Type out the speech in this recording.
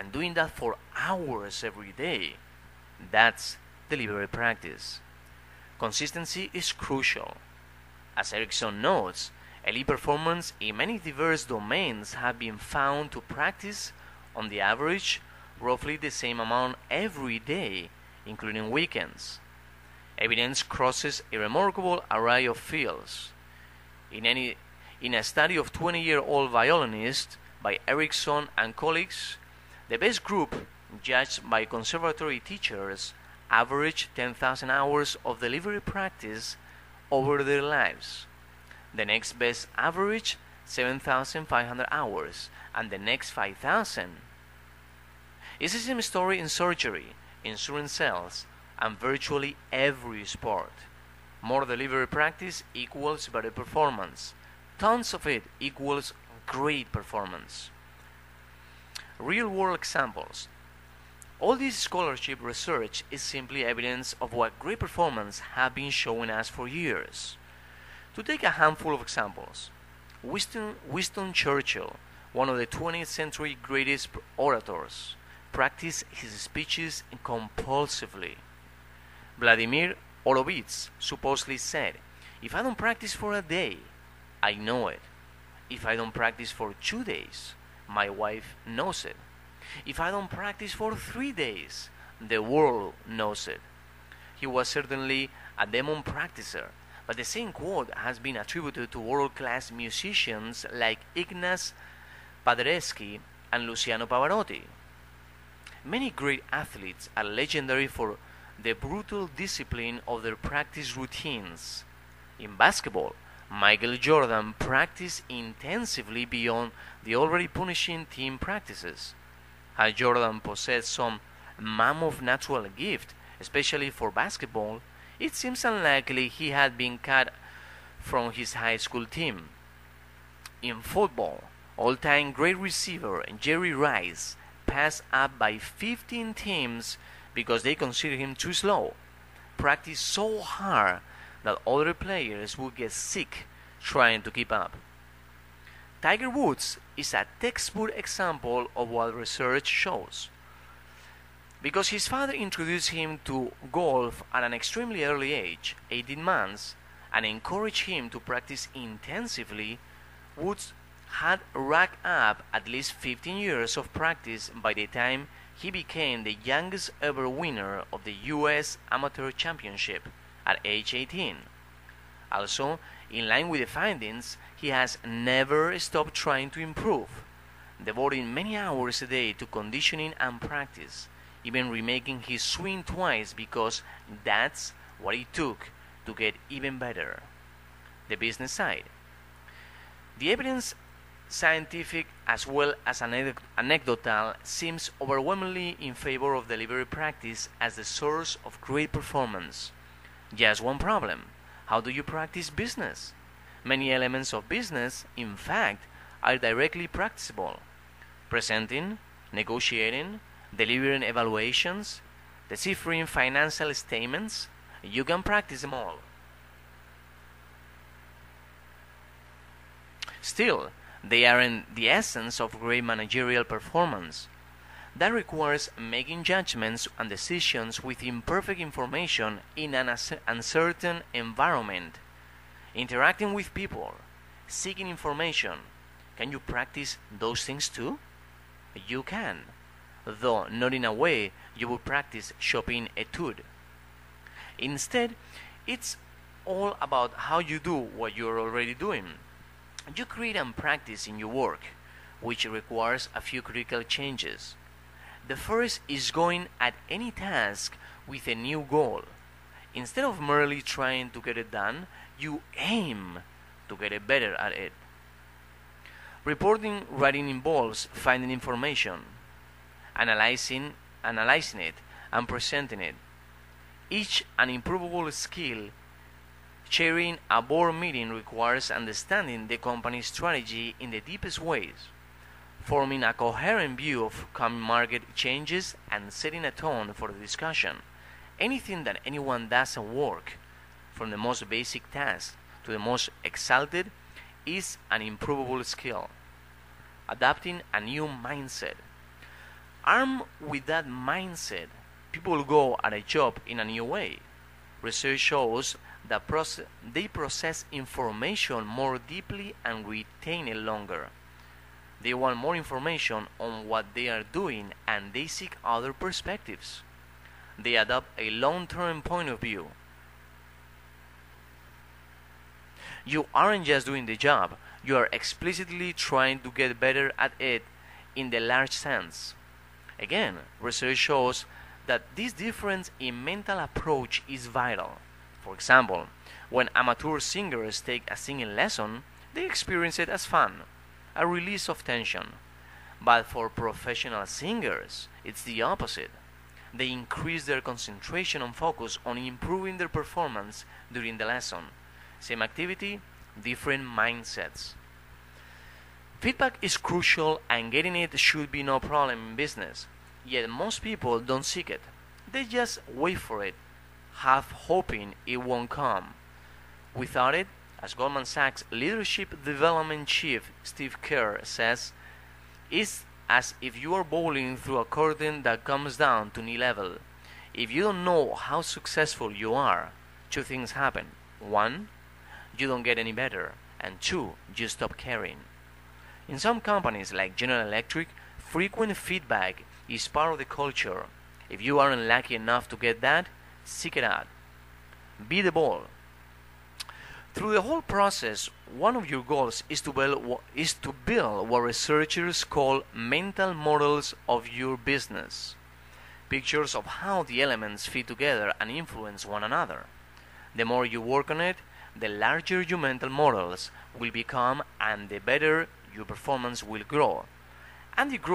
and doing that for hours every day. That's deliberate practice. Consistency is crucial. As Erickson notes, elite performance in many diverse domains have been found to practice, on the average, roughly the same amount every day, including weekends. Evidence crosses a remarkable array of fields. In a study of 20-year-old violinists by Erickson and colleagues, the best group, judged by conservatory teachers, averaged 10,000 hours of delivery practice over their lives. The next best averaged 7,500 hours, and the next 5,000. It's the same story in surgery, insurance sales, and virtually every sport. More delivery practice equals better performance. Tons of it equals great performance. Real-world examples. All this scholarship research is simply evidence of what great performance have been showing us for years. To take a handful of examples, Winston Churchill, one of the 20th century greatest orators, practiced his speeches compulsively. Vladimir Horowitz supposedly said, "If I don't practice for a day, I know it. If I don't practice for 2 days, my wife knows it. If I don't practice for 3 days, the world knows it." He was certainly a demon practicer, but the same quote has been attributed to world-class musicians like Ignaz Paderewski and Luciano Pavarotti. Many great athletes are legendary for the brutal discipline of their practice routines. In basketball, Michael Jordan practiced intensively beyond the already punishing team practices. Had Jordan possessed some mammoth natural gift, especially for basketball, it seems unlikely he had been cut from his high school team. In football, all-time great receiver Jerry Rice passed up by 15 teams because they considered him too slow, practiced so hard that other players would get sick trying to keep up. Tiger Woods is a textbook example of what research shows. Because his father introduced him to golf at an extremely early age, 18 months, and encouraged him to practice intensively, Woods had racked up at least 15 years of practice by the time he became the youngest ever winner of the U.S. Amateur Championship at age 18. Also, in line with the findings, he has never stopped trying to improve, devoting many hours a day to conditioning and practice, even remaking his swing twice because that's what it took to get even better. The business side. The evidence, scientific as well as anecdotal, seems overwhelmingly in favor of delivery practice as the source of great performance. Just one problem: how do you practice business? Many elements of business, in fact, are directly practicable. Presenting, negotiating, delivering evaluations, deciphering financial statements, you can practice them all. Still, they aren't the essence of great managerial performance. That requires making judgments and decisions with imperfect information in an uncertain environment, interacting with people, seeking information. Can you practice those things too? You can, though not in a way you would practice shopping etude. Instead, it's all about how you do what you're already doing. You create and practice in your work, which requires a few critical changes. The first is going at any task with a new goal. Instead of merely trying to get it done, you aim to get it better at it. Reporting writing involves finding information, analyzing it, and presenting it. Each an improvable skill. Chairing a board meeting requires understanding the company's strategy in the deepest ways, forming a coherent view of coming market changes, and setting a tone for the discussion. Anything that anyone does at work, from the most basic task to the most exalted, is an improvable skill. Adopting a new mindset. Armed with that mindset, people go at a job in a new way. Research shows that they process information more deeply and retain it longer. They want more information on what they are doing and they seek other perspectives. They adopt a long-term point of view. You aren't just doing the job, you are explicitly trying to get better at it in the large sense. Again, research shows that this difference in mental approach is vital. For example, when amateur singers take a singing lesson, they experience it as fun, a release of tension. But for professional singers, it's the opposite. They increase their concentration and focus on improving their performance during the lesson. Same activity, different mindsets. Feedback is crucial and getting it should be no problem in business, yet most people don't seek it. They just wait for it, half hoping it won't come. Without it, as Goldman Sachs Leadership Development Chief Steve Kerr says, it's as if you are bowling through a curtain that comes down to knee level. If you don't know how successful you are, two things happen. One, you don't get any better, and two, you stop caring. In some companies like General Electric, frequent feedback is part of the culture. If you aren't lucky enough to get that, seek it out. Be the ball. Through the whole process, one of your goals is to build what researchers call mental models of your business. Pictures of how the elements fit together and influence one another. The more you work on it, the larger your mental models will become and the better your performance will grow. And the growth